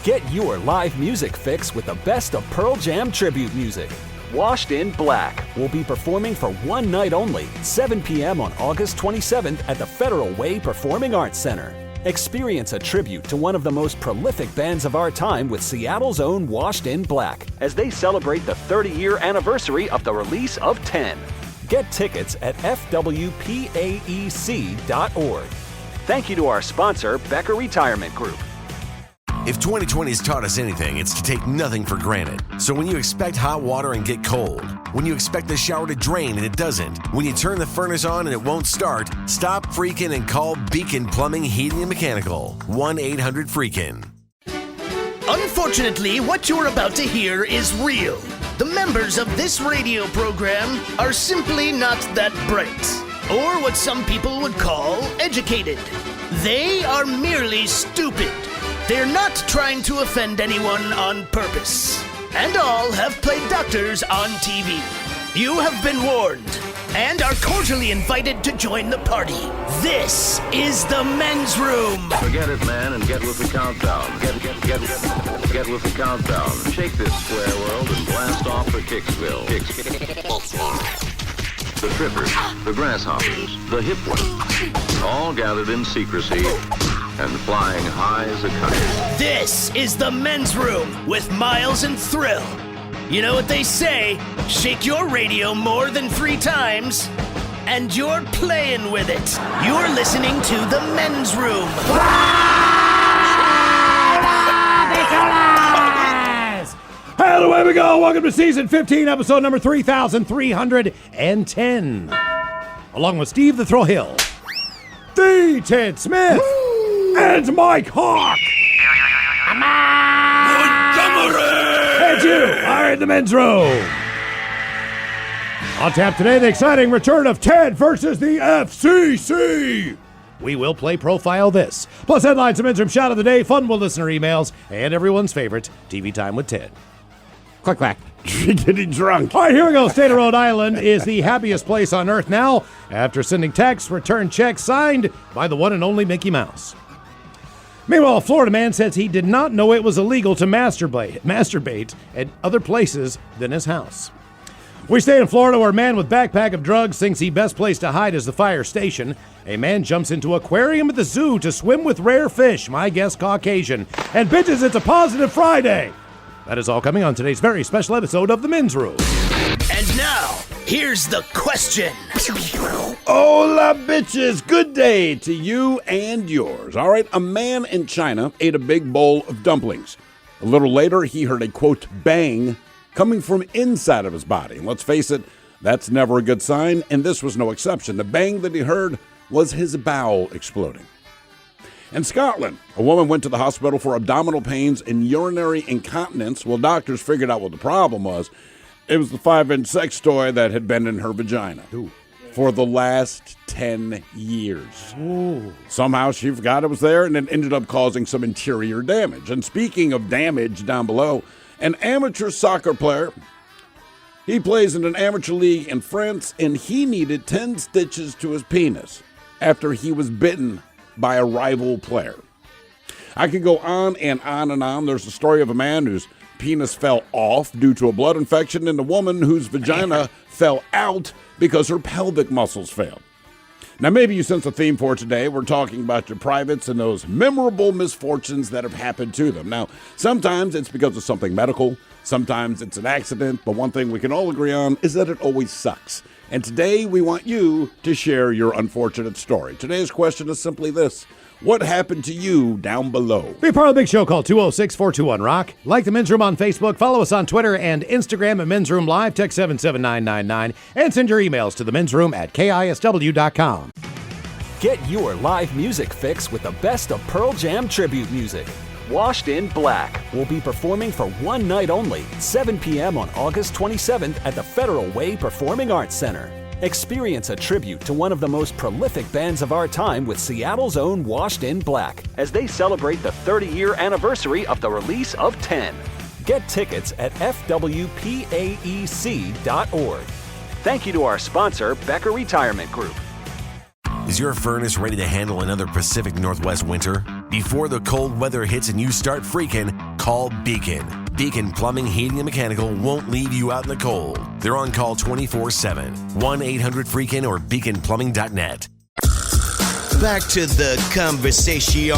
Get your live music fix with the best of Pearl Jam tribute music. Washed in Black will be performing for one night only, 7 p.m. on August 27th at the Federal Way Performing Arts Center. Experience a tribute to one of the most prolific bands of our time with Seattle's own Washed in Black as they celebrate the 30-year anniversary of the release of 10. Get tickets at fwpaec.org. Thank you to our sponsor, Becker Retirement Group. If 2020 has taught us anything, it's to take nothing for granted. So when you expect hot water and get cold, when you expect the shower to drain and it doesn't, when you turn the furnace on and it won't start, stop freaking and call Beacon Plumbing, Heating, and Mechanical. 1-800-FREAKIN'. Unfortunately, what you're about to hear is real. The members of this radio program are simply not that bright, or what some people would call educated. They are merely stupid. They're not trying to offend anyone on purpose. And all have played doctors on TV. You have been warned and are cordially invited to join the party. This is the men's room. Forget it, man, and get with the countdown. Get with the countdown. Shake this square world and blast off for Kicksville. The trippers, the grasshoppers, the hip ones, all gathered in secrecy and flying high as a kite. This is the men's room with Miles and Thrill. You know what they say, shake your radio more than 3 times, and you're playing with it. You're listening to the men's room. And away we go. Welcome to season 15, episode number 3,310. Along with Steve the Thrill Hill, the Ted Smith, and Mike Hawk. And you are in the men's room. On tap today, the exciting return of Ted versus the FCC. We will play Profile This, plus headlines, the men's room shot of the day, fun with listener emails, and everyone's favorite TV Time with Ted. Clack, clack. Getting drunk. All right, here we go. State of Rhode Island is the happiest place on earth now after sending texts, return checks signed by the one and only Mickey Mouse. Meanwhile, a Florida man says he did not know it was illegal to masturbate at other places than his house. We stay in Florida where a man with backpack of drugs thinks the best place to hide is the fire station. A man jumps into aquarium at the zoo to swim with rare fish, my guess Caucasian, and bitches it's a positive Friday. That is all coming on today's very special episode of The Men's Room. And now, here's the question. Hola, bitches. Good day to you and yours. All right, a man in China ate a big bowl of dumplings. A little later, he heard a, quote, bang coming from inside of his body. And let's face it, that's never a good sign, and this was no exception. The bang that he heard was his bowel exploding. In Scotland, a woman went to the hospital for abdominal pains and urinary incontinence. Well, doctors figured out what the problem was. It was the 5-inch sex toy that had been in her vagina for the last 10 years. Ooh. Somehow she forgot it was there, and it ended up causing some interior damage. And speaking of damage down below, an amateur soccer player, he plays in an amateur league in France, and he needed 10 stitches to his penis after he was bitten by a rival player. I could go on and on and on. There's a story of a man whose penis fell off due to a blood infection and a woman whose vagina fell out because her pelvic muscles failed. Now, maybe you sense a theme for today. We're talking about your privates and those memorable misfortunes that have happened to them. Now, sometimes it's because of something medical. Sometimes it's an accident. But one thing we can all agree on is that it always sucks. And today we want you to share your unfortunate story. Today's question is simply this. What happened to you down below? Be part of the big show. Call 206-421-ROCK. Like the Men's Room on Facebook. Follow us on Twitter and Instagram at Men's Room Live. Text 77999. And send your emails to themensroom@KISW.com. Get your live music fix with the best of Pearl Jam tribute music. Washed in Black will be performing for one night only, 7 p.m. on August 27th at the Federal Way Performing Arts Center. Experience a tribute to one of the most prolific bands of our time with Seattle's own Washed in Black as they celebrate the 30-year anniversary of the release of 10. Get tickets at fwpaec.org. Thank you to our sponsor, Becker Retirement Group. Is your furnace ready to handle another Pacific Northwest winter? Before the cold weather hits and you start freaking, call Beacon. Beacon Plumbing, Heating, and Mechanical won't leave you out in the cold. They're on call 24/7. 1-800-FREAKIN or beaconplumbing.net. Back to the conversation.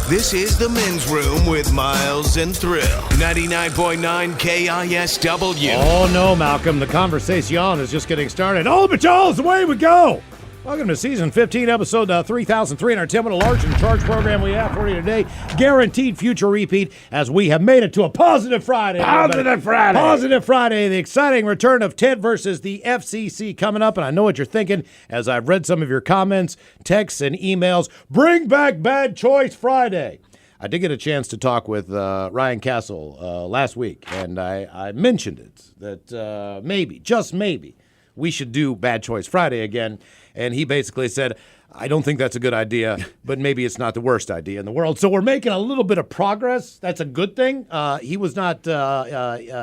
This is the men's room with Miles and Thrill. 99.9 KISW. Oh, no, Malcolm. The conversation is just getting started. All but y'all's away we go. Welcome to Season 15, Episode 3010 with a large and charge program we have for you today. Guaranteed future repeat as we have made it to a Positive Friday. Positive Friday. Positive Friday. The exciting return of Ted versus the FCC coming up. And I know what you're thinking as I've read some of your comments, texts, and emails. Bring back Bad Choice Friday. I did get a chance to talk with Ryan Castle last week, and I mentioned it, that maybe, just maybe, we should do Bad Choice Friday again. And he basically said, I don't think that's a good idea, but maybe it's not the worst idea in the world. So we're making a little bit of progress. That's a good thing. He was not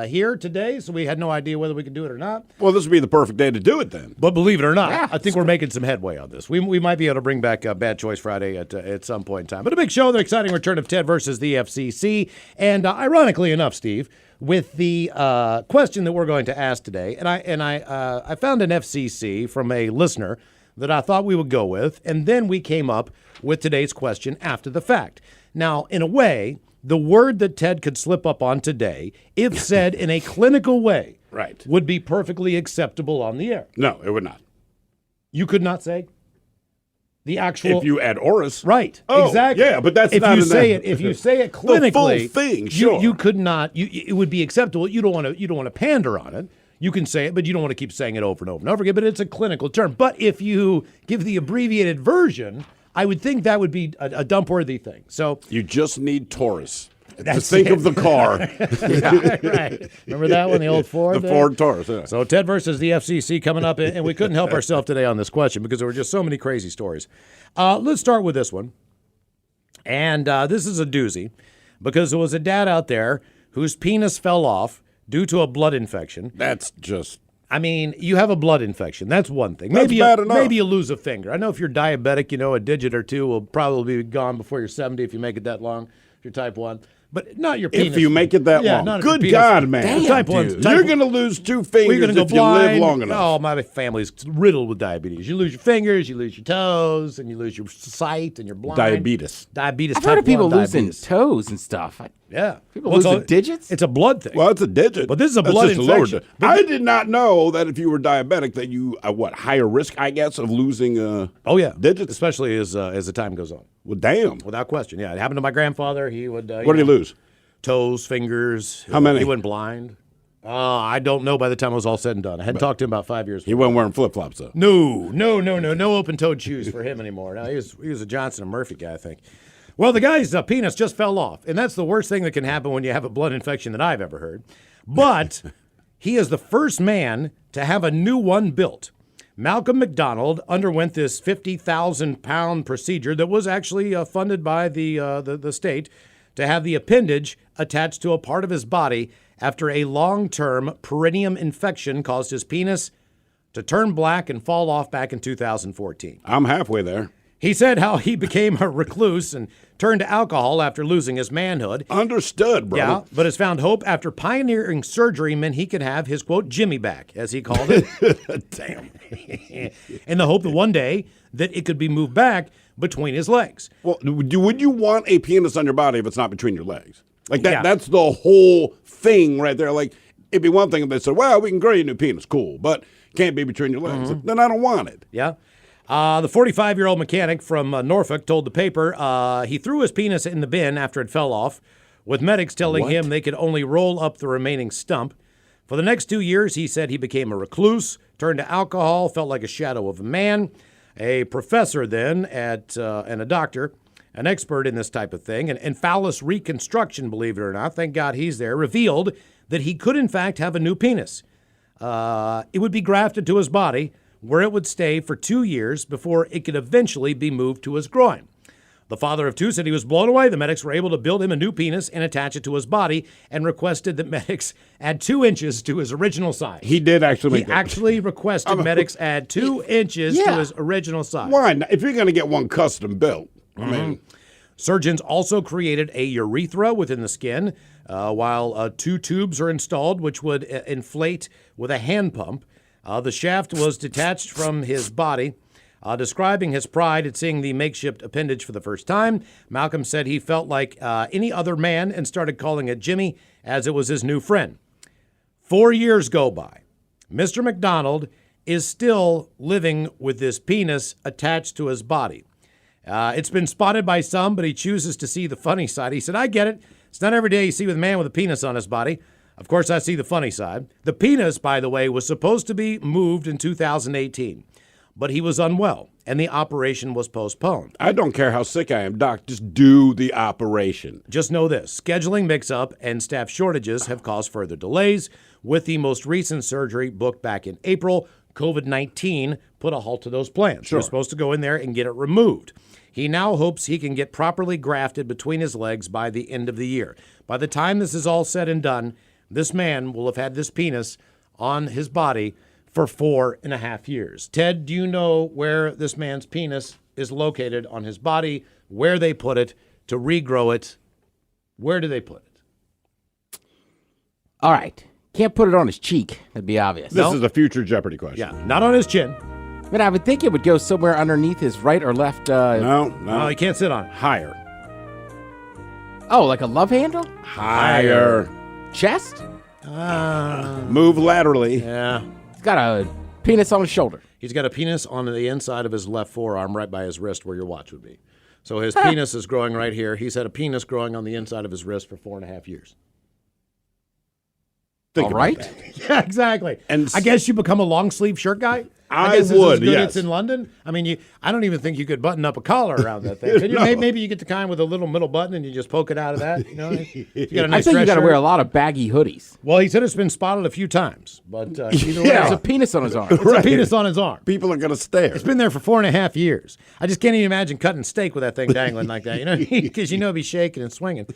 here today, so we had no idea whether we could do it or not. Well, this would be the perfect day to do it then. But believe it or not, I think we're making some headway on this. We might be able to bring back Bad Choice Friday at some point in time. But a big show, the exciting return of Ted versus the FCC. And ironically enough, Steve, with the question that we're going to ask today, and I found an FCC from a listener that I thought we would go with, and then we came up with today's question after the fact. Now, in a way, the word that Ted could slip up on today, if said in a clinical way, Right. would be perfectly acceptable on the air. No, it would not. You could not say the actual. If you add Oris. Right. Oh, exactly. yeah, but that's if not you in say that- it. If you say it clinically, the full thing, sure. you could not. It would be acceptable. You don't want to pander on it. You can say it, but you don't want to keep saying it over and over and over again. But it's a clinical term. But if you give the abbreviated version, I would think that would be a dump-worthy thing. So You just need Taurus. That's to think it. of the car. right. Remember that one, the old Ford? The there? Ford Taurus, yeah. So Ted versus the FCC coming up, and we couldn't help ourselves today on this question because there were just so many crazy stories. Let's start with this one. And this is a doozy because there was a dad out there whose penis fell off due to a blood infection. That's just... I mean, you have a blood infection. That's one thing. That's bad enough. Maybe you lose a finger. I know if you're diabetic, a digit or two will probably be gone before you're 70 if you make it that long, if you're type 1. But not your penis. If you make it that long. not if your Good penis- God, man. Damn, type 1. You're going to lose 2 fingers We're gonna go if blind. you live long enough. Oh, my family's riddled with diabetes. You lose your fingers, you lose your toes, and you lose your sight, and you're blind. Diabetes. Diabetes. I've heard of type 1 people losing diabetes. toes and stuff. Yeah. People Well, it's losing a- digits? It's a blood thing. Well, it's a digit. But this is a That's blood just lower infection. digit. I did not know that if you were diabetic that you, higher risk, I guess, of losing Oh, yeah. digits? Especially as the time goes on. Well, damn. Without question. Yeah. It happened to my grandfather. He would. What did he lose? Toes, fingers. How many? He went blind. I don't know by the time it was all said and done. I hadn't talked to him about 5 years. He wasn't wearing flip-flops, though. No open-toed shoes for him anymore. No, he was a Johnson and Murphy guy, I think. Well, the guy's penis just fell off, and that's the worst thing that can happen when you have a blood infection that I've ever heard. But he is the first man to have a new one built. Malcolm McDonald underwent this 50,000-pound procedure that was actually funded by the state to have the appendage attached to a part of his body after a long-term perineum infection caused his penis to turn black and fall off back in 2014. I'm halfway there. He said how he became a recluse and turned to alcohol after losing his manhood. Understood, bro. Yeah, but has found hope after pioneering surgery meant he could have his, quote, Jimmy back, as he called it. Damn. In the hope that one day that it could be moved back between his legs. Well, would you want a penis on your body if it's not between your legs? Like that. Yeah. That's the whole thing right there. Like, it'd be one thing if they said, well, we can grow you a new penis. Cool. But can't be between your legs. Then I don't want it. Yeah. The 45-year-old mechanic from Norfolk told the paper he threw his penis in the bin after it fell off, with medics telling him they could only roll up the remaining stump. For the next 2 years, he said he became a recluse, turned to alcohol, felt like a shadow of a man. A professor then and a doctor, an expert in this type of thing, and phallus reconstruction, believe it or not, thank God he's there, revealed that he could in fact have a new penis. It would be grafted to his body, where it would stay for 2 years before it could eventually be moved to his groin. The father of two said he was blown away. The medics were able to build him a new penis and attach it to his body, and requested that medics add 2 inches to his original size. He did actually He make that. actually requested medics add 2 inches to his original size. Why not? If you're going to get one custom built, I mean, Surgeons also created a urethra within the skin, while 2 tubes are installed, which would inflate with a hand pump. The shaft was detached from his body. Describing his pride at seeing the makeshift appendage for the first time, Malcolm said he felt like any other man and started calling it Jimmy, as it was his new friend. 4 years go by. Mr. McDonald is still living with this penis attached to his body. It's been spotted by some, but he chooses to see the funny side. He said, I get it. It's not every day you see with a man with a penis on his body. Of course, I see the funny side. The penis, by the way, was supposed to be moved in 2018, but he was unwell, and the operation was postponed. I don't care how sick I am, Doc. Just do the operation. Just know this. Scheduling mix-up and staff shortages have caused further delays. With the most recent surgery booked back in April, COVID-19 put a halt to those plans. Sure. He was supposed to go in there and get it removed. He now hopes he can get properly grafted between his legs by the end of the year. By the time this is all said and done, this man will have had this penis on his body for 4.5 years. Ted, do you know where this man's penis is located on his body, where they put it to regrow it? Where do they put it? All right. Can't put it on his cheek. That'd be obvious. This is a future Jeopardy question. Yeah, not on his chin. But I would think it would go somewhere underneath his right or left. No, he can't sit on it. Higher. Oh, like a love handle? Higher. Chest? Move laterally. Yeah. He's got a penis on his shoulder. He's got a penis on the inside of his left forearm, right by his wrist where your watch would be. So his penis is growing right here. He's had a penis growing on the inside of his wrist for 4.5 years. Think All about right. that. Yeah, exactly. And I guess you become a long sleeve shirt guy. I guess would, as good yes. It's in London. I mean, I don't even think you could button up a collar around that thing. Could you? No. Maybe you get the kind with a little middle button and you just poke it out of that. You know, if you got a I nice think you dress got to shirt. wear a lot of baggy hoodies. Well, he said it's been spotted a few times, but either way, There's a penis on his arm. it's a penis on his arm. People are going to stare. It's been there for 4.5 years. I just can't even imagine cutting steak with that thing dangling like that, you know, because you know it'd be shaking and swinging.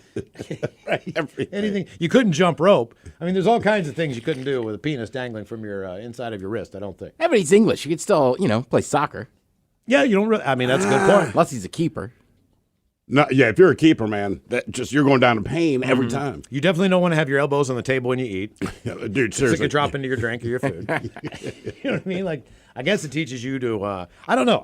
Anything. You couldn't jump rope. I mean, there's all kinds of things you couldn't do with a penis dangling from your inside of your wrist, I don't think. Yeah, but he's English. You could still, play soccer. Yeah, you don't really, I mean, that's a good point. Unless he's a keeper. No, yeah, if you're a keeper, man, you're going down in pain every time. You definitely don't want to have your elbows on the table when you eat. Dude, It seriously. could drop into your drink or your food. You know what I mean? Like, I guess it teaches you to, I don't know.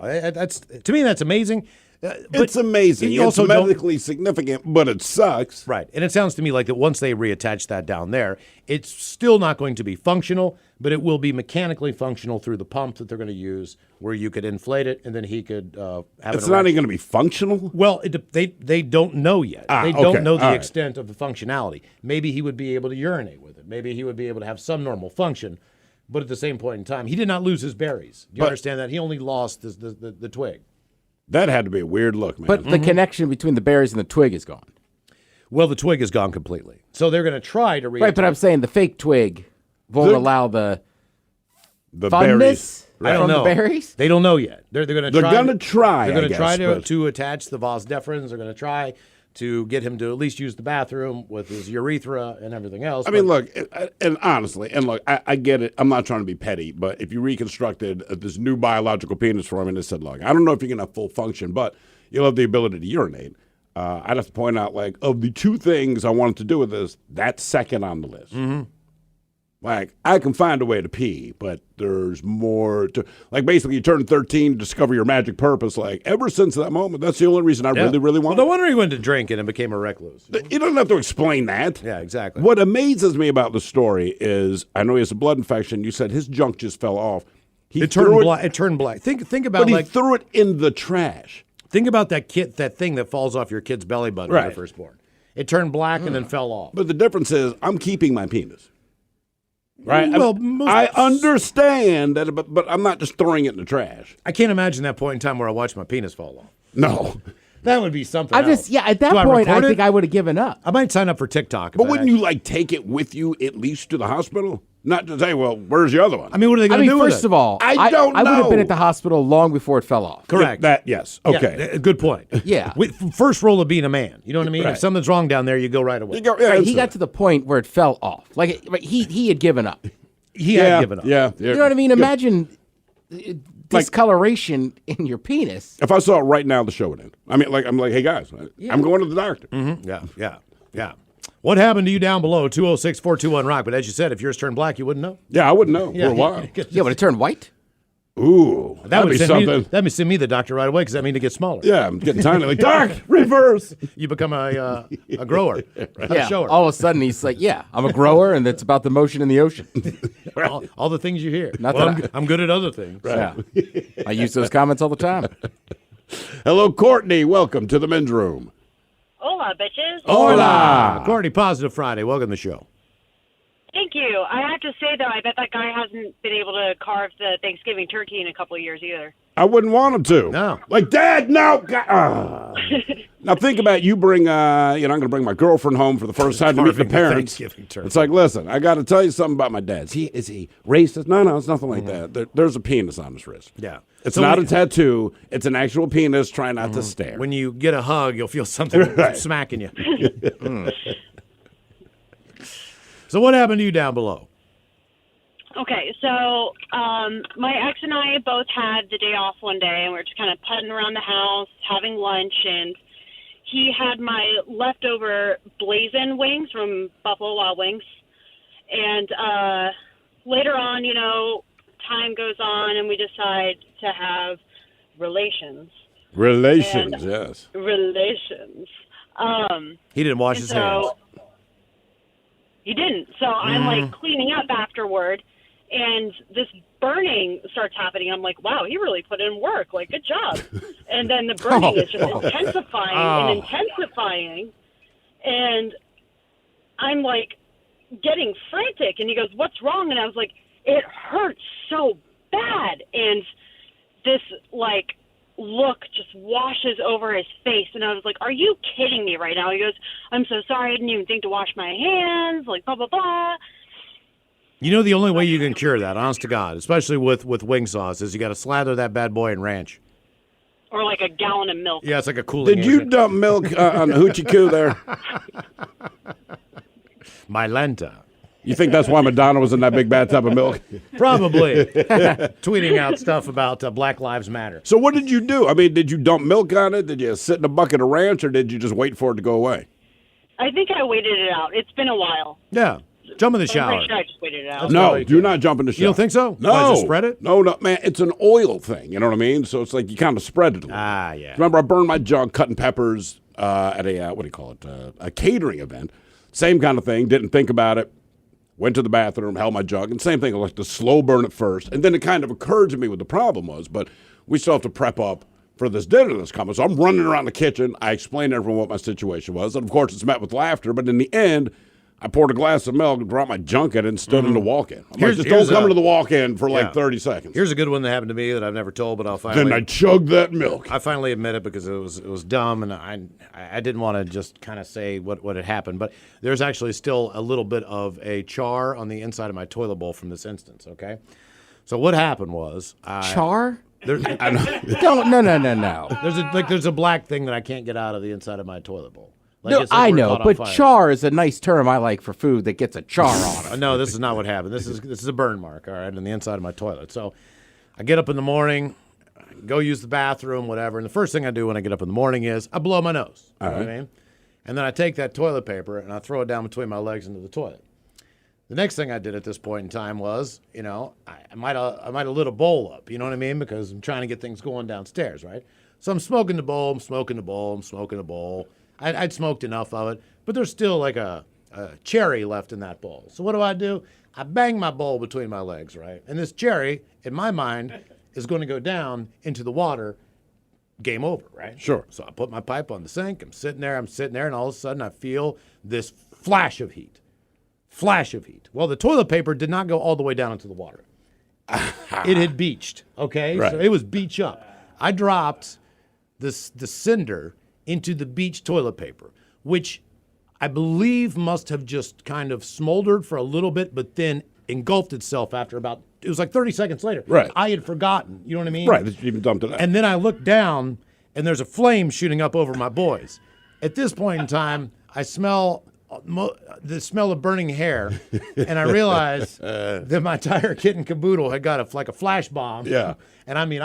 To me, that's amazing. But It's amazing. you It's also don't- medically significant, but it sucks. Right. And it sounds to me like that once they reattach that down there, it's still not going to be functional, but it will be mechanically functional through the pump that they're going to use where you could inflate it and then he could have It's it not around. even going to be functional? Well, they don't know yet. They okay. don't know the All right. extent of the functionality. Maybe he would be able to urinate with it. Maybe he would be able to have some normal function. But at the same point in time, he did not lose his berries. Do you understand that? He only lost the twig. That had to be a weird look, man. But the connection between the berries and the twig is gone. Well, the twig is gone completely. So they're going to try to Right, but I'm saying the fake twig won't allow the the funness berries. I don't from know. the berries. They don't know yet. They're going to They're try. gonna try, They're going I to try guess, but- to attach the vas deferens. They're going to try to get him to at least use the bathroom with his urethra and everything else. I mean, look, and honestly, I get it. I'm not trying to be petty, but if you reconstructed this new biological penis for him and it said, look, I don't know if you're going to have full function, but you'll have the ability to urinate. I'd have to point out, like, of the two things I wanted to do with this, that's second on the list. Mm-hmm. Like, I can find a way to pee, but there's more to, like, basically you turn 13 to discover your magic purpose. Like, ever since that moment, that's the only reason I really, really want Well, no wonder he went to drinking and became a recluse. You don't have to explain that. Yeah, exactly. What amazes me about the story is, I know he has a blood infection. You said his junk just fell off. It turned black. It turned black. Think about But he like threw it in the trash. think about that thing that falls off your kid's belly button when Right. you're first born. It turned black and then fell off. But the difference is, I'm keeping my penis. Right? Well, I understand that, but I'm not just throwing it in the trash. I can't imagine that point in time where I watched my penis fall off. No. That would be something. at else. that Do point, I record think it? I would have given up. I might sign up for TikTok. But wouldn't you, like, take it with you at least to the hospital? Not to say, well, where's your other one? I mean, what are they going to do with it? First of all, I don't I would have been know. at the hospital long before it fell off. Correct. Yes. Yeah, Okay. good point. Yeah. First rule of being a man. You know what I mean? Right. If something's wrong down there, you go right away. You go- Right, he absolutely. got to the point where it fell off. Like he had given up. He had given up. Yeah. You know what I mean? Imagine discoloration in your penis. If I saw it right now, the show would end. I mean, I'm like, hey guys, I'm going to the doctor. Yeah. What happened to you down below? 206-421-ROCK. But as you said, if yours turned black, you wouldn't know. Yeah, I wouldn't know for a while. Yeah, when it turned white? Ooh, that'd be something. That would send me the doctor right away because that means it gets smaller. Yeah, I'm getting tiny. Like, Doc, reverse. You become a grower, not a shower. All of a sudden, he's like, yeah, I'm a grower, and it's about the motion in the ocean. all the things you hear. I'm good at other things. Right. Yeah. I use those comments all the time. Hello, Courtney. Welcome to the men's room. Hola, bitches. Hola. Courtney, Positive Friday. Welcome to the show. Thank you. I have to say, though, I bet that guy hasn't been able to carve the Thanksgiving turkey in a couple of years either. I wouldn't want him to. No. Like, Dad, no. Now, think about you bring, I'm going to bring my girlfriend home for the first time to meet the parents. Thanksgiving turkey. It's like, listen, I got to tell you something about my dad. Is he racist? No, it's nothing like that. There's a penis on his wrist. Yeah. It's not a tattoo. It's an actual penis. Try not to stare. When you get a hug, you'll feel something smacking you. So what happened to you down below? Okay, so my ex and I both had the day off one day, and we were just kind of putting around the house, having lunch, and he had my leftover blazing wings from Buffalo Wild Wings. And later on, time goes on, and we decide to have relations. Relations, yes. Relations. He didn't wash his hands. He didn't. So I'm like cleaning up afterward, and this burning starts happening. I'm like, wow, he really put in work. Like, good job. And then the burning is just intensifying and intensifying. And I'm like getting frantic. And he goes, what's wrong? And I was like, it hurts so bad. And this look just washes over his face, and I was like, are you kidding me right now? He goes, I'm so sorry, I didn't even think to wash my hands, like blah blah blah. The only way you can cure that, honest to God, especially with wing sauce, is you got to slather that bad boy in ranch. Or like a gallon of milk. Yeah, it's like a cooling Did you dump milk on the hoochie coo there? My Lenta. You think that's why Madonna was in that big bathtub of milk? Probably. Tweeting out stuff about Black Lives Matter. So what did you do? I mean, did you dump milk on it? Did you sit in a bucket of ranch, or did you just wait for it to go away? I think I waited it out. It's been a while. Yeah. Jump in the I'm shower. pretty sure I just waited it out. No, do not jump in the shower. You don't think so? No. Why, just spread it? No, man. It's an oil thing. You know what I mean? So it's like you kind of spread it a little. Yeah. Remember, I burned my junk cutting peppers at a catering event. Same kind of thing. Didn't think about it. Went to the bathroom, held my jug, and same thing, I like to slow burn it first. And then it kind of occurred to me what the problem was, but we still have to prep up for this dinner that's coming. So I'm running around the kitchen. I explained to everyone what my situation was. And, of course, it's met with laughter. But in the end, I poured a glass of milk, dropped my junk in it, and stood in the walk-in. I'm like, just don't come into the walk-in for 30 seconds. Here's a good one that happened to me that I've never told, but I'll finally... Then I chugged that milk. I finally admit it because it was dumb, and I didn't want to just kind of say what had happened. But there's actually still a little bit of a char on the inside of my toilet bowl from this instance, okay? So what happened was... Char? No. There's a black thing that I can't get out of the inside of my toilet bowl. No, I know, but char is a nice term I like for food that gets a char on it. No, this is not what happened. This is a burn mark, all right, on the inside of my toilet. So I get up in the morning, go use the bathroom, whatever, and the first thing I do when I get up in the morning is I blow my nose. You know what I mean? And then I take that toilet paper and I throw it down between my legs into the toilet. The next thing I did at this point in time was, I might have lit a bowl up, you know what I mean? Because I'm trying to get things going downstairs, right? So I'm smoking the bowl, I'd smoked enough of it, but there's still like a cherry left in that bowl. So what do? I bang my bowl between my legs, right? And this cherry, in my mind, is going to go down into the water. Game over, right? Sure. So I put my pipe on the sink. I'm sitting there, and all of a sudden I feel this flash of heat. Well, the toilet paper did not go all the way down into the water. It had beached, okay? Right. So it was beach up. I dropped the cinder into the beach toilet paper, which I believe must have just kind of smoldered for a little bit, but then engulfed itself after it was like 30 seconds later. Right. I had forgotten, you know what I mean? Right, that you even dumped it out. And then I looked down, and there's a flame shooting up over my boys. At this point in time, I smell the smell of burning hair, and I realized that my entire kit and caboodle had got like a flash bomb. Yeah. And I mean,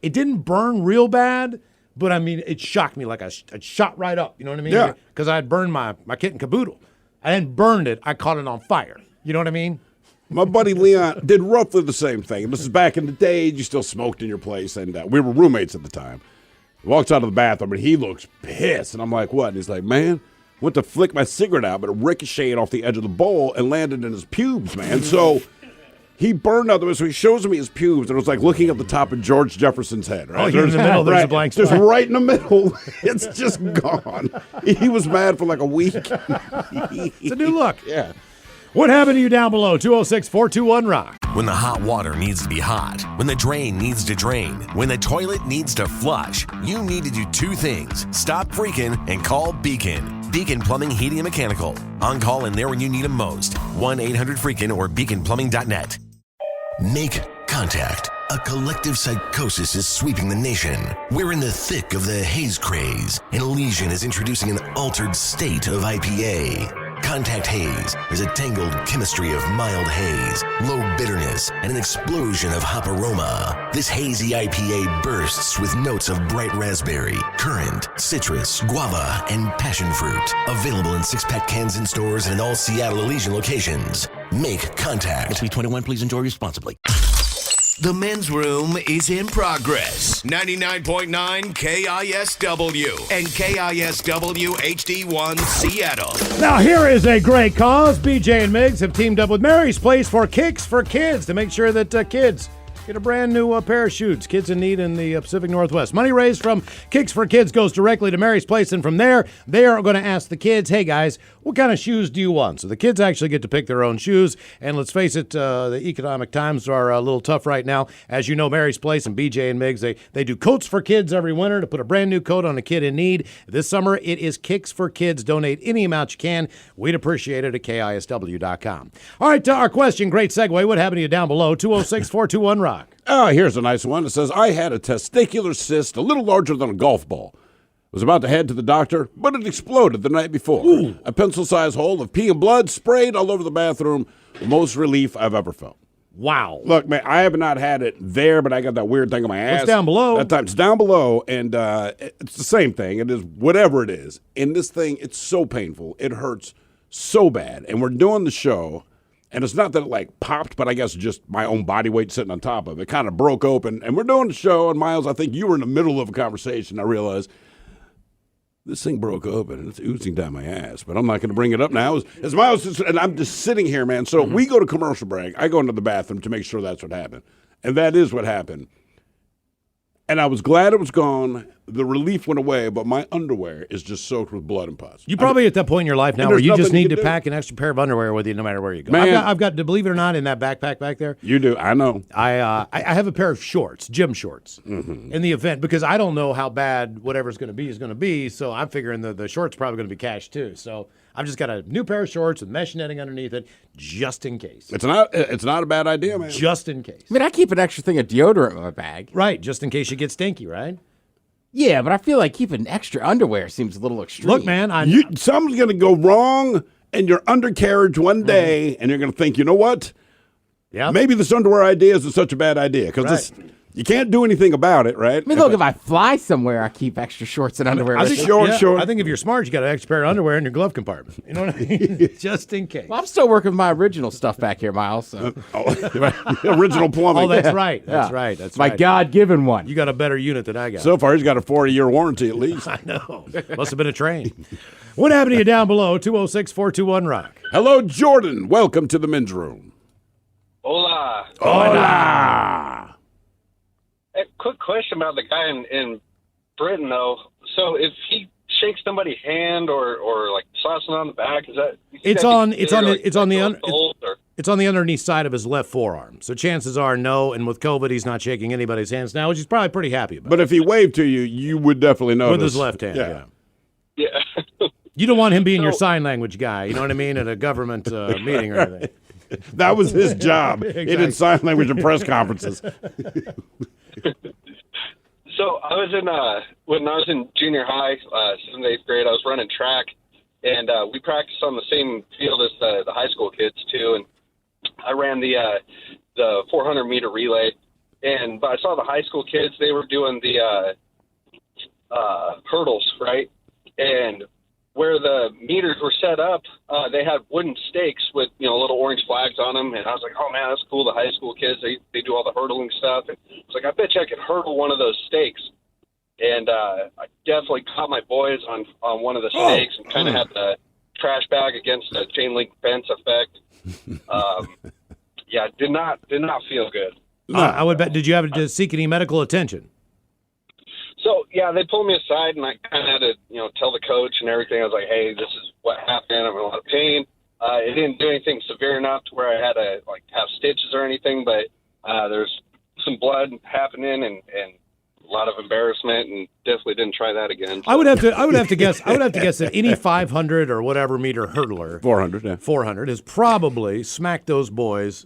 it didn't burn real bad, but I mean, it shocked me like I shot right up. You know what I mean? Yeah. Because I had burned my kit and caboodle. I hadn't burned it. I caught it on fire. You know what I mean? My buddy Leon did roughly the same thing. This is back in the day. You still smoked in your place, and we were roommates at the time. He walks out of the bathroom, and he looks pissed. And I'm like, what? And he's like, man, went to flick my cigarette out, but it ricocheted off the edge of the bowl and landed in his pubes, man. So he burned out the way. So he shows me his pubes, and it was like looking at the top of George Jefferson's head. Right? Oh, here in the middle, there's a blank spot. Just right in the middle. It's just gone. He was mad for like a week. It's a new look. Yeah. What happened to you down below? 206-421-ROCK. When the hot water needs to be hot, when the drain needs to drain, when the toilet needs to flush, you need to do two things. Stop freaking and call Beacon. Beacon Plumbing, Heating, and Mechanical. On call and there when you need them most. 1-800-FREAKIN or beaconplumbing.net. Make contact. A collective psychosis is sweeping the nation. We're in the thick of the haze craze, and Elysian is introducing an altered state of IPA. Contact Haze is a tangled chemistry of mild haze, low bitterness, and an explosion of hop aroma. This hazy IPA bursts with notes of bright raspberry, currant, citrus, guava, and passion fruit. Available in 6-pack cans in stores and in all Seattle Elysian locations. Make contact. Must be 21. Please enjoy responsibly. The men's room is in progress. 99.9 KISW and KISW HD1 Seattle. Now here is a great cause. BJ and Miggs have teamed up with Mary's Place for Kicks for Kids to make sure that kids get a brand new pair of shoes. Kids in need in the Pacific Northwest. Money raised from Kicks for Kids goes directly to Mary's Place, and from there, they are going to ask the kids, hey guys, what kind of shoes do you want? So the kids actually get to pick their own shoes, and let's face it, the economic times are a little tough right now. As you know, Mary's Place and BJ and Miggs, they do coats for kids every winter to put a brand new coat on a kid in need. This summer, it is Kicks for Kids. Donate any amount you can. We'd appreciate it at KISW.com. All right, to our question, great segue. What happened to you down below? 206-421-ROCK. Oh, here's a nice one. It says, I had a testicular cyst a little larger than a golf ball. Was about to head to the doctor, but it exploded the night before. Ooh. A pencil-sized hole of pee and blood sprayed all over the bathroom. The most relief I've ever felt. Wow. Look, man, I have not had it there, but I got that weird thing on my ass. It's down below. That time, it's down below, and it's the same thing. It is whatever it is. And this thing, it's so painful. It hurts so bad. And we're doing the show, and it's not that it, like, popped, but I guess just my own body weight sitting on top of it. It kind of broke open. And we're doing the show, and Miles, I think you were in the middle of a conversation. I realized this thing broke open, and it's oozing down my ass. But I'm not going to bring it up now. As Miles, and I'm just sitting here, man. So we go to commercial break. I go into the bathroom to make sure that's what happened. And that is what happened. And I was glad it was gone. The relief went away, but my underwear is just soaked with blood and pus. You probably at that point in your life now where you just need to pack an extra pair of underwear with you no matter where you go. Man, I've got, believe it or not, in that backpack back there. You do, I know. I have a pair of shorts, gym shorts, in the event, because I don't know how bad whatever's going to be is going to be, so I'm figuring the shorts probably going to be cashed too. So I've just got a new pair of shorts with mesh netting underneath it, just in case. It's not a bad idea, man. Just in case. I mean, I keep an extra thing of deodorant in my bag. Right, just in case you get stinky, right? Yeah, but I feel like keeping extra underwear seems a little extreme. Look, man, something's going to go wrong in your undercarriage one day, and you're going to think, you know what? Yeah. Maybe this underwear idea isn't such a bad idea, because you can't do anything about it, right? I mean, look, if I fly somewhere, I keep extra shorts and underwear. I think short. I think if you're smart, you got an extra pair of underwear in your glove compartment. You know what I mean? Just in case. Well, I'm still working with my original stuff back here, Miles. So. Original plumbing. Oh, that's right. That's right. That's my right. God-given one. You got a better unit than I got. So far, he's got a 40-year warranty at least. I know. Must have been a train. What happened to you down below? 206-421-ROCK. Hello, Jordan. Welcome to the men's room. Hola. Hola. A quick question about the guy in Britain, though. So if he shakes somebody's hand or like slaps them on the back, is that it's on the underneath side of his left forearm. So chances are no, and with COVID, he's not shaking anybody's hands now, which he's probably pretty happy about. But if he waved to you, you would definitely notice. With his left hand, yeah. Yeah. You don't want him being your sign language guy, you know what I mean, at a government meeting or anything. That was his job. Exactly. He did sign language at press conferences. So I was when I was in junior high, 7th, 8th grade, I was running track, and we practiced on the same field as the high school kids too. And I ran the 400-meter relay, but I saw the high school kids. They were doing the hurdles, right? And where the meters were set up, they had wooden stakes with, little orange flags on them. And I was like, oh, man, that's cool. The high school kids, they do all the hurdling stuff. And I was like, I bet you I could hurdle one of those stakes. And I definitely caught my boys on one of the stakes and kind of had the trash bag against the chain link fence effect. Yeah, did not feel good. I would bet. Did you have to seek any medical attention? So, yeah, they pulled me aside, and I kind of had to, tell the coach and everything. I was like, hey, this is what happened. I'm in a lot of pain. It didn't do anything severe enough to where I had to, have stitches or anything, but there's some blood happening and a lot of embarrassment, and definitely didn't try that again. So. I would have to guess that any 500 or whatever meter hurtler, 400 has probably smacked those boys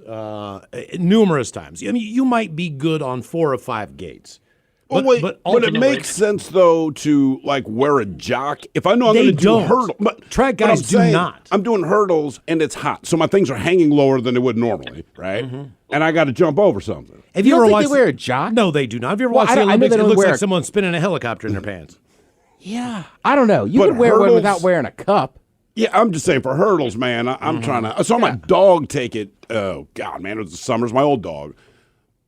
numerous times. I mean, you might be good on 4 or 5 gates. But it makes sense, though, to, wear a jock. If I know I'm going to do hurdles. Track guys do not. I'm doing hurdles, and it's hot, so my things are hanging lower than they would normally, right? Mm-hmm. And I got to jump over something. Have you ever watched? They wear a jock? No, they do not. Have you ever watched the Olympics? It looks like someone spinning a helicopter in their pants. Yeah. I don't know. You could wear one without wearing a cup. Yeah, I'm just saying, for hurdles, man, I'm trying to. I saw my dog take it. Oh, God, man, it was the summers. My old dog.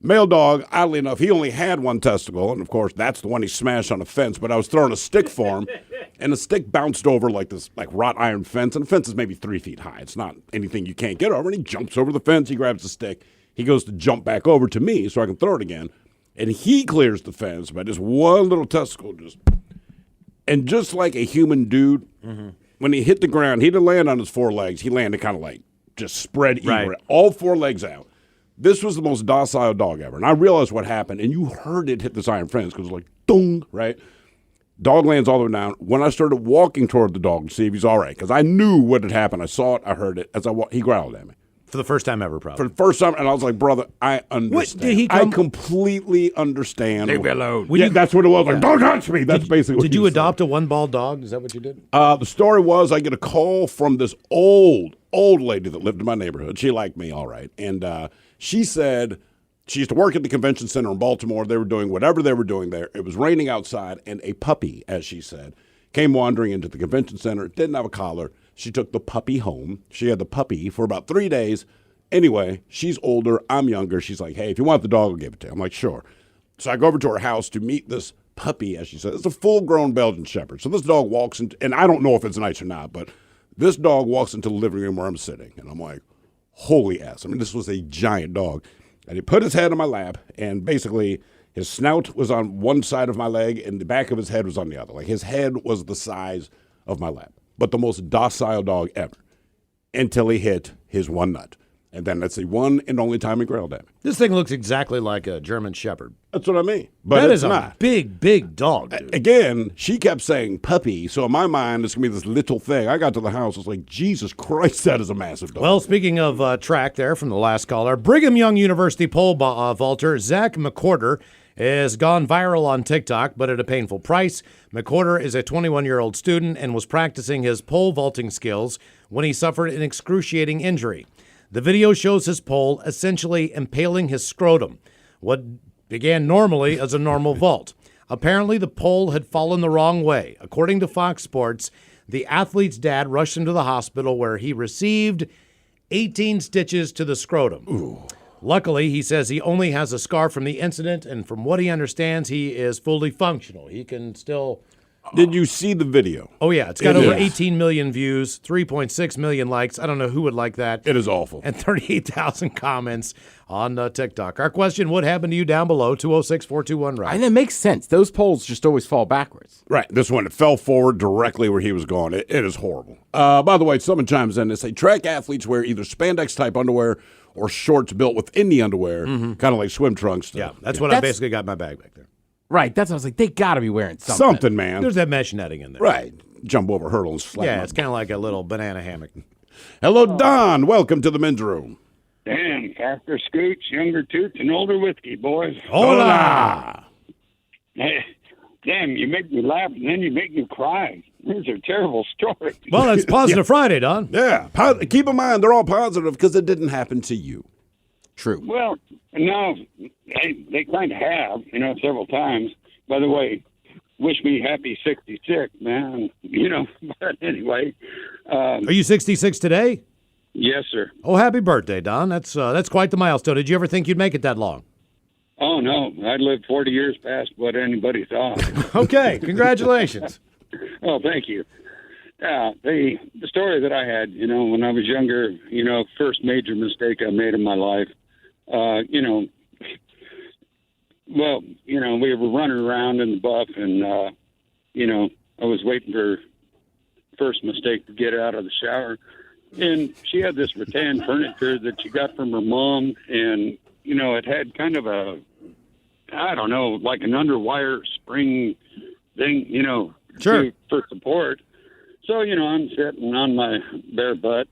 Male dog, oddly enough, he only had one testicle, and of course, that's the one he smashed on a fence. But I was throwing a stick for him, and the stick bounced over this wrought iron fence, and the fence is maybe 3 feet high. It's not anything you can't get over. And he jumps over the fence. He grabs the stick. He goes to jump back over to me so I can throw it again, and he clears the fence by just one little testicle, just like a human dude. Mm-hmm. When he hit the ground, he didn't land on his 4 legs. He landed kind of just spread eagle, all 4 legs out. This was the most docile dog ever. And I realized what happened, and you heard it hit this iron fence because it was dong, right? Dog lands all the way down. When I started walking toward the dog to see if he's all right, because I knew what had happened. I saw it. I heard it. As I walked, he growled at me. For the first time ever, probably. For the first time, and I was like, brother, I understand. What, did he come? I completely understand. Leave me alone. That's what it was. Don't touch me. That's basically what Did you adopt a one-balled dog? Is that what you did? The story was I get a call from this old lady that lived in my neighborhood. She liked me all right. And she said she used to work at the convention center in Baltimore. They were doing whatever they were doing there. It was raining outside, and a puppy, as she said, came wandering into the convention center. Didn't have a collar. She took the puppy home. She had the puppy for about 3 days. Anyway, she's older. I'm younger. She's like, hey, if you want the dog, I'll give it to you. I'm like, sure. So I go over to her house to meet this puppy, as she said. It's a full-grown Belgian Shepherd. So this dog walks into, and I don't know if it's nice or not, but this dog walks into the living room where I'm sitting. And I'm like, holy ass. I mean, this was a giant dog. And he put his head on my lap, and basically his snout was on one side of my leg, and the back of his head was on the other. His head was the size of my lap. But the most docile dog ever until he hit his one nut. And then that's the one and only time he growled at me. This thing looks exactly like a German Shepherd. That's what I mean. But that is not. A big dog, dude. Again, she kept saying puppy, so in my mind, it's going to be this little thing. I got to the house, I was like, Jesus Christ, that is a massive dog. Well, speaking of track there from the last caller, Brigham Young University pole vaulter Zach McWhorter has gone viral on TikTok, but at a painful price. McWhorter is a 21-year-old student and was practicing his pole vaulting skills when he suffered an excruciating injury. The video shows his pole essentially impaling his scrotum, what began normally as a normal vault. Apparently, the pole had fallen the wrong way. According to Fox Sports, the athlete's dad rushed him to the hospital where he received 18 stitches to the scrotum. Ooh. Luckily, he says he only has a scar from the incident, and from what he understands, he is fully functional. He can still... Did you see the video? Oh, yeah. It's got over 18 million views, 3.6 million likes. I don't know who would like that. It is awful. And 38,000 comments on TikTok. Our question, what happened to you down below? 206-421-RIDE. And it makes sense. Those poles just always fall backwards. Right. This one, it fell forward directly where he was going. It is horrible. By the way, someone chimes in and say track athletes wear either spandex-type underwear or shorts built within the underwear, kind of like swim trunks stuff. Yeah, that's what I basically got in my bag back there. Right, that's what I was like, they got to be wearing something. Something, man. There's that mesh netting in there. Right. Jump over hurdle and slap. Yeah, it's kind of like a little banana hammock. Hello, Don. Welcome to the men's room. Damn, faster scoots, younger toots, and older whiskey, boys. Hola! Hey, damn, you make me laugh and then you make me cry. These are terrible stories. Well, it's Positive Friday, Don. Yeah. Keep in mind, they're all positive because it didn't happen to you. True. Well, no, they kind of have, several times. By the way, wish me happy 66, man. But anyway. Are you 66 today? Yes, sir. Oh, happy birthday, Don. That's quite the milestone. Did you ever think you'd make it that long? Oh, no. I'd lived 40 years past what anybody thought. Okay. Congratulations. Oh, thank you. Yeah, the story that I had, when I was younger, first major mistake I made in my life, we were running around in the buff and, I was waiting for first mistake to get out of the shower. And she had this rattan furniture that she got from her mom. And, it had kind of like an underwire spring thing, Sure. for support. So, I'm sitting on my bare butt.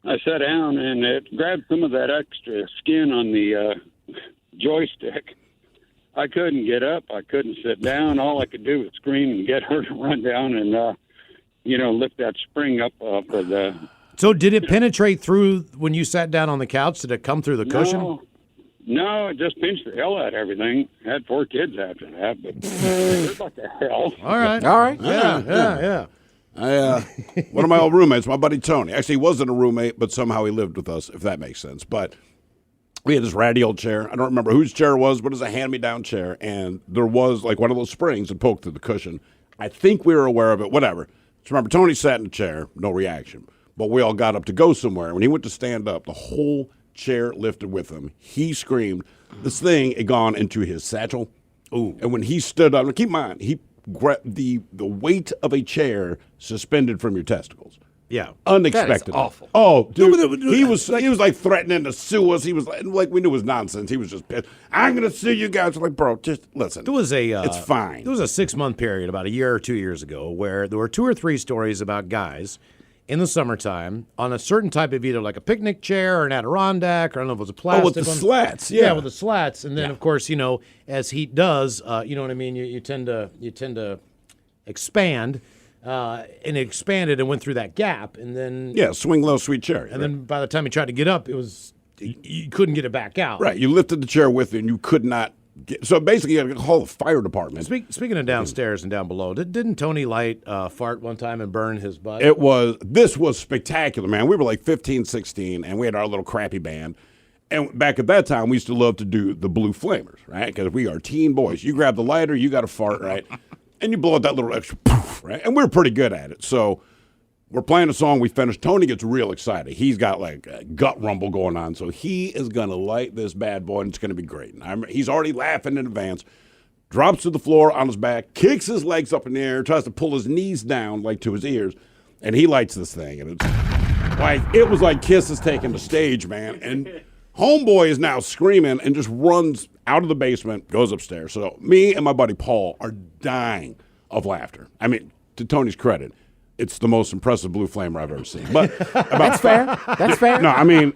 I sat down and it grabbed some of that extra skin on the joystick. I couldn't get up. I couldn't sit down. All I could do was scream and get her to run down and, lift that spring up off of the... So did it penetrate through when you sat down on the couch? Did it come through the cushion? No, it just pinched the hell out of everything. I had 4 kids after that, but what the hell? All right. Yeah. One of my old roommates, my buddy Tony. Actually, he wasn't a roommate, but somehow he lived with us, if that makes sense. But we had this ratty old chair. I don't remember whose chair it was, but it was a hand-me-down chair. And there was like one of those springs that poked through the cushion. I think we were aware of it, whatever. Just remember, Tony sat in the chair, no reaction. But we all got up to go somewhere. When he went to stand up, the whole chair lifted with him. He screamed. This thing had gone into his satchel. Ooh. And when he stood up, keep in mind, he grabbed the weight of a chair suspended from your testicles. Yeah. Unexpected. That is awful. Oh, dude. He was like threatening to sue us. He was like we knew it was nonsense. He was just pissed. I'm going to sue you guys. I'm like, bro, just listen. It's fine. There was a 6-month period about a year or 2 years ago where there were 2 or 3 stories about guys in the summertime on a certain type of either like a picnic chair or an Adirondack, or I don't know if it was a plastic with the one. slats, yeah. With the slats. And then, of course, as heat does, you know what I mean, you tend to expand, and it expanded and went through that gap. And then... Yeah, swing low, sweet cherry. And then by the time he tried to get up, you couldn't get it back out. Right, you lifted the chair with you and you could not... So basically, you had to call the fire department. Speaking of downstairs and down below, didn't Tony Light fart one time and burn his butt? This was spectacular, man. We were like 15, 16, and we had our little crappy band. And back at that time, we used to love to do the Blue Flamers, right? Because we are teen boys. You grab the lighter, you got to fart, right? And you blow out that little extra poof, right? And we're pretty good at it. So we're playing a song, we finished. Tony gets real excited. He's got like a gut rumble going on. So he is going to light this bad boy, and it's going to be great. And he's already laughing in advance, drops to the floor on his back, kicks his legs up in the air, tries to pull his knees down like to his ears, and he lights this thing. And it was like Kiss is taking the stage, man. And homeboy is now screaming and just runs out of the basement, goes upstairs. So me and my buddy Paul are dying of laughter. I mean, to Tony's credit, it's the most impressive Blue Flamer I've ever seen. But That's fair. That's fair. No, I mean,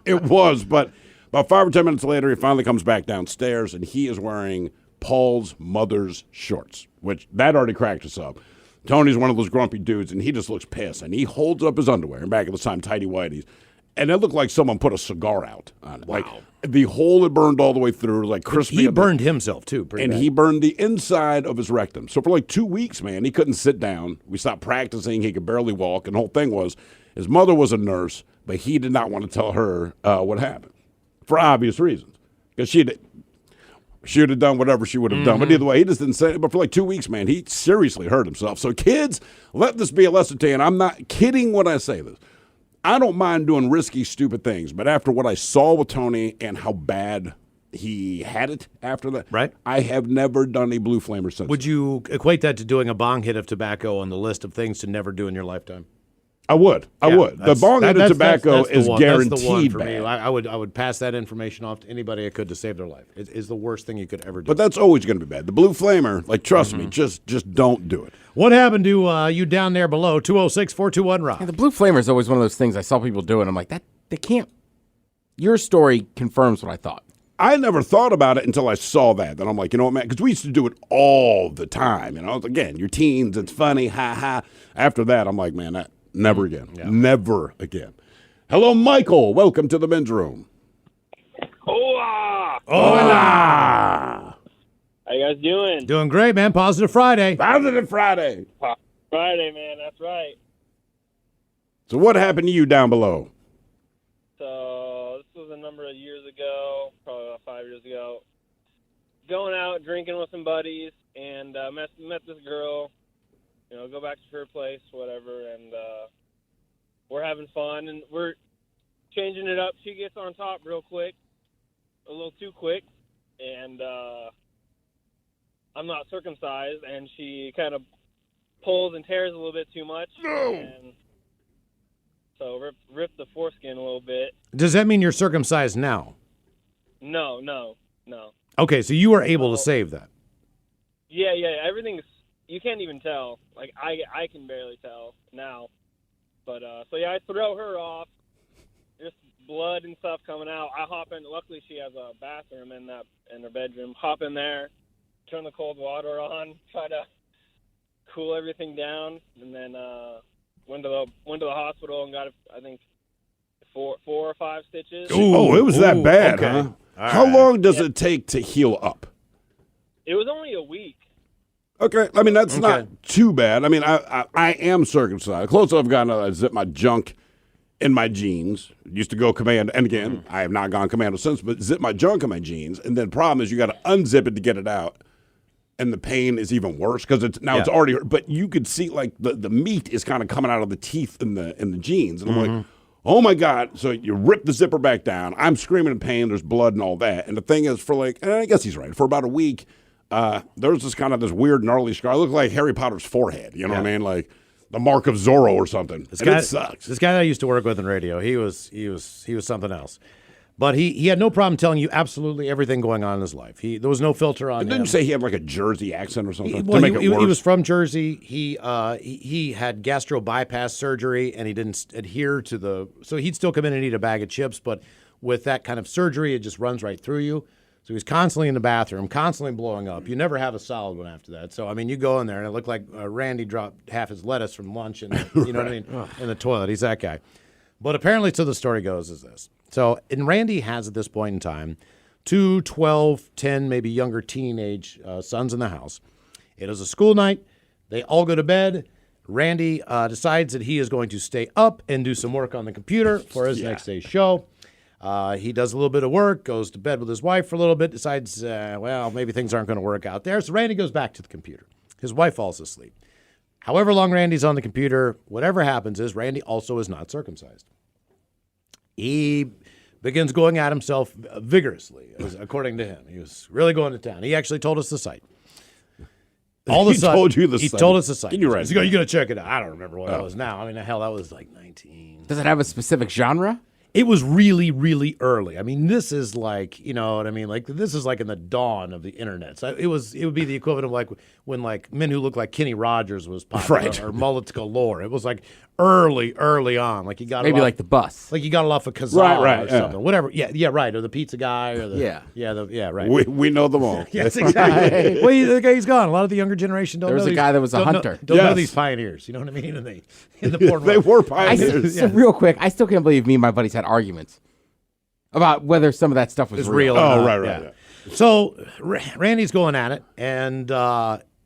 it was. But about 5 or 10 minutes later, he finally comes back downstairs, and he is wearing Paul's mother's shorts, which that already cracked us up. Tony's one of those grumpy dudes, and he just looks pissed. And he holds up his underwear, and back at the time, tighty whities. And it looked like someone put a cigar out on it. Wow. Like the hole had burned all the way through, like crispy. He burned himself, too. And he burned the inside of his rectum. So for like 2 weeks, man, he couldn't sit down. We stopped practicing. He could barely walk. And the whole thing was his mother was a nurse, but he did not want to tell her what happened for obvious reasons. Because she would have done whatever she would have done. But either way, he just didn't say it. But for like 2 weeks, man, he seriously hurt himself. So kids, let this be a lesson to you. And I'm not kidding when I say this. I don't mind doing risky, stupid things, but after what I saw with Tony and how bad he had it after that, right? I have never done a Blue Flamer since. Would you equate that to doing a bong hit of tobacco on the list of things to never do in your lifetime? I would. The bong hit of tobacco is guaranteed that's the one for bad. me. I would pass that information off to anybody I could to save their life. It is the worst thing you could ever do. But that's always going to be bad. The Blue Flamer, like, trust me, just don't do it. What happened to you down there below? 206-421-ROCK. Yeah, the Blue Flamer is always one of those things I saw people do, and I'm like, they can't. Your story confirms what I thought. I never thought about it until I saw that. Then I'm like, you know what, man? Because we used to do it all the time. Again, your teens, it's funny, ha ha. After that, I'm like, man, that never again. Yeah. Never again. Hello, Michael. Welcome to the men's room. Hola! Hola! How you guys doing? Doing great, man. Positive Friday. Positive Friday. Friday, man. That's right. So what happened to you down below? So this was a number of years ago, probably about 5 years ago. Going out, drinking with some buddies, and met this girl. Go back to her place, whatever, and we're having fun, and we're changing it up. She gets on top real quick, a little too quick, and I'm not circumcised, and she kind of pulls and tears a little bit too much. No. And so ripped the foreskin a little bit. Does that mean you're circumcised now? No. Okay, so you were able to save that. Yeah. Everything's, you can't even tell. Like, I can barely tell now. But, I throw her off. Just blood and stuff coming out. I hop in. Luckily, she has a bathroom in her bedroom. Hop in there, turn the cold water on, try to cool everything down, and then went to the hospital and got, I think, 4 or 5 stitches. It was that bad, okay. huh? How long does it take to heal up? It was only a week. Okay, I mean, that's not too bad. I mean, I am circumcised. The closest I've gotten, I zip my junk in my jeans. Used to go commando, and again, I have not gone commando since, but zip my junk in my jeans, and then problem is you got to unzip it to get it out, and the pain is even worse because it's already hurt. But you could see, like, the meat is kind of coming out of the teeth in the jeans, and I'm like, oh my God. So you rip the zipper back down. I'm screaming in pain. There's blood and all that. And the thing is, and I guess he's right, for about a week, there was this weird gnarly scar. It looked like Harry Potter's forehead. You know what I mean? Like the mark of Zorro or something. It sucks. This guy that I used to work with in radio, he was something else. But he had no problem telling you absolutely everything going on in his life. There was no filter on him. Didn't you say he had like a Jersey accent or something to make it worse? He was from Jersey. He had gastro bypass surgery, and he didn't adhere to so he'd still come in and eat a bag of chips, but with that kind of surgery, it just runs right through you. So he's constantly in the bathroom, constantly blowing up. You never have a solid one after that. So, I mean, you go in there, and it looked like Randy dropped half his lettuce from lunch, you know what I mean, in the toilet. He's that guy. But apparently, so the story goes, is this. So, and Randy has at this point in time 2, 12, 10, maybe younger teenage sons in the house. It is a school night. They all go to bed. Randy decides that he is going to stay up and do some work on the computer for his next day's show. He does a little bit of work, goes to bed with his wife for a little bit, decides, maybe things aren't going to work out there. So Randy goes back to the computer. His wife falls asleep. However long Randy's on the computer, whatever happens is Randy also is not circumcised. He begins going at himself vigorously, according to him. He was really going to town. He actually told us the site. All of a sudden, told you the he site. told us the site. Can you write it You got to check it out. I don't remember what it was now. I mean, hell, that was like 19. Does it have a specific genre? It was really, really early. I mean, this is like, you know what I mean? Like, this is like in the dawn of the internet. So it would be the equivalent of like when like Men Who Look Like Kenny Rogers was popular, or Mullets Galore. It was like early on. Like you got maybe like The Bus. Like you got it off of Kazaa or something. Whatever. Yeah, right. Or the pizza guy or the right. We know them all. Yes, exactly. Well, the guy's gone. A lot of the younger generation don't know. There was a guy that was a hunter. Don't know these pioneers. You know what I mean? In the porn they world. were pioneers. So real quick, I still can't believe me and my buddies had arguments about whether some of that stuff was real. Oh, right. Yeah. So Randy's going at it, and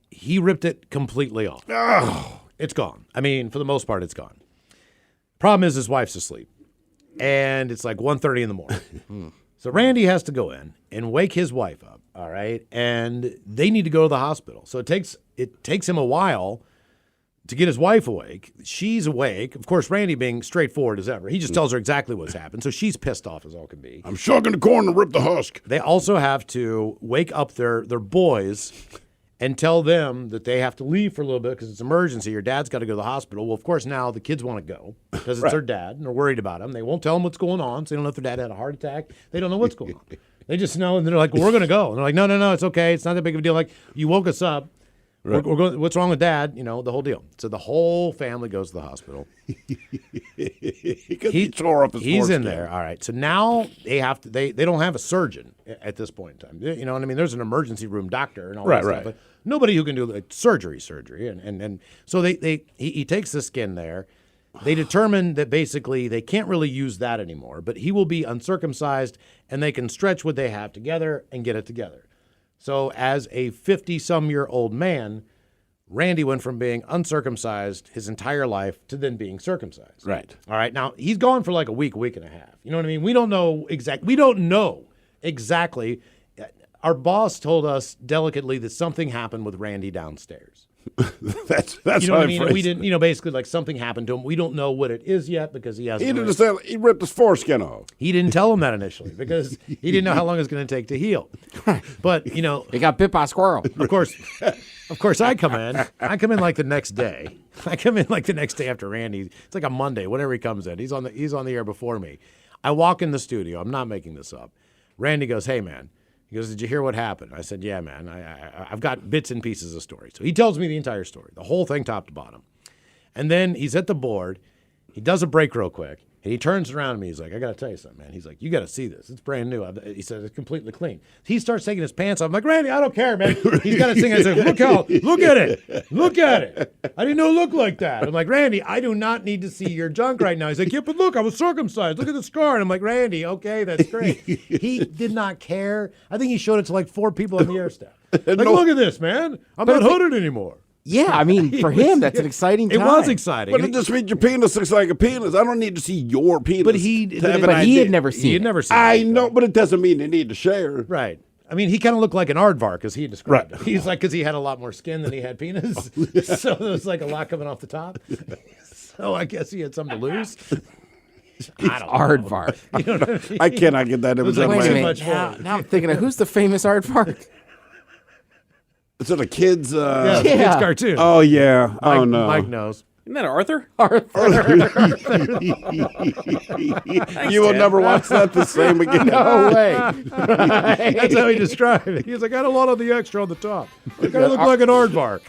he ripped it completely off. Oh. It's gone. I mean, for the most part, it's gone. Problem is his wife's asleep, and it's like 1:30 in the morning. So Randy has to go in and wake his wife up, all right? And they need to go to the hospital. So it takes him a while to get his wife awake. She's awake. Of course, Randy being straightforward as ever. He just tells her exactly what's happened. So she's pissed off as all can be. I'm shucking the corn to rip the husk. They also have to wake up their boys and tell them that they have to leave for a little bit because it's emergency. Your dad's got to go to the hospital. Well, of course, now the kids want to go because it's their dad, and they're worried about him. They won't tell them what's going on, so they don't know if their dad had a heart attack. They don't know what's going on. They just know, and they're like, well, we're going to go. And they're like, no, it's okay. It's not that big of a deal. Like, you woke us up. We're going, what's wrong with Dad? You know, the whole deal. So the whole family goes to the hospital. He tore up his He's in foreskin. there. All right. So now they have to. They don't have a surgeon at this point in time. You know what I mean? There's an emergency room doctor and all Right, that right. stuff, but nobody who can do like surgery. And so he takes the skin there. They determine that basically they can't really use that anymore, but he will be uncircumcised and they can stretch what they have together and get it together. So as a 50-some-year-old man, Randy went from being uncircumcised his entire life to then being circumcised. Right. All right. Now, he's gone for like a week and a half. You know what I mean? We don't know exactly. Our boss told us delicately that something happened with Randy downstairs. That's you know what I mean? We didn't, basically like something happened to him. We don't know what it is yet because he hasn't. He ripped his foreskin off. He didn't tell him that initially because he didn't know how long it was going to take to heal. But, he got bit by a squirrel. Of course, I come in like the next day. I come in like the next day after Randy. It's like a Monday, whenever he comes in. He's on the air before me. I walk in the studio. I'm not making this up. Randy goes, "Hey, man." He goes, "Did you hear what happened?" I said, "Yeah, man. I've got bits and pieces of story." So he tells me the entire story, the whole thing top to bottom. And then he's at the board. He does a break real quick. And he turns around to me. He's like, "I got to tell you something, man." He's like, "You got to see this. It's brand new." He said, "It's completely clean." He starts taking his pants off. I'm like, "Randy, I don't care, man." He's got to sing. I said, "Look at it. Look at it. I didn't know it looked like that." I'm like, "Randy, I do not need to see your junk right now." He's like, "Yeah, but look, I was circumcised. Look at the scar." And I'm like, "Randy, okay, that's great." He did not care. I think he showed it to like 4 people on the air staff. Like, look at this, man. I'm not hooded anymore. Yeah, I mean, for him, that's an exciting time. It was exciting. But it just means your penis looks like a penis. I don't need to see your penis. But he had never seen it. I know, but it doesn't mean they need to share. Right. I mean, he kind of looked like an aardvark, as he described it. He's like, because he had a lot more skin than he had penis. So there was like a lot coming off the top. So I guess he had something to lose. Aardvark. You know what I mean? I cannot get that image. Now I'm thinking of who's the famous aardvark? Is it a kid's? Kids cartoon. Oh yeah. Oh no. Mike knows. Isn't that Arthur? You will never watch that the same again. No way. That's how he described it. He's like, I had a lot of the extra on the top. I kind of look like an aardvark.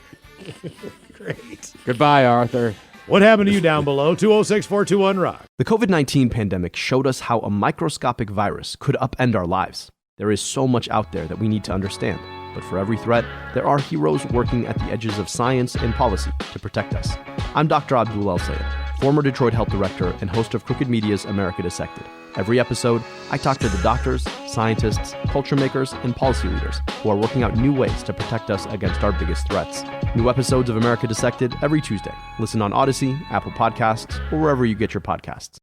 Great. Goodbye, Arthur. What happened to you down below? 206-421-ROCK. The COVID-19 pandemic showed us how a microscopic virus could upend our lives. There is so much out there that we need to understand. But for every threat, there are heroes working at the edges of science and policy to protect us. I'm Dr. Abdul El-Sayed, former Detroit health director and host of Crooked Media's America Dissected. Every episode, I talk to the doctors, scientists, culture makers, and policy leaders who are working out new ways to protect us against our biggest threats. New episodes of America Dissected every Tuesday. Listen on Odyssey, Apple Podcasts, or wherever you get your podcasts.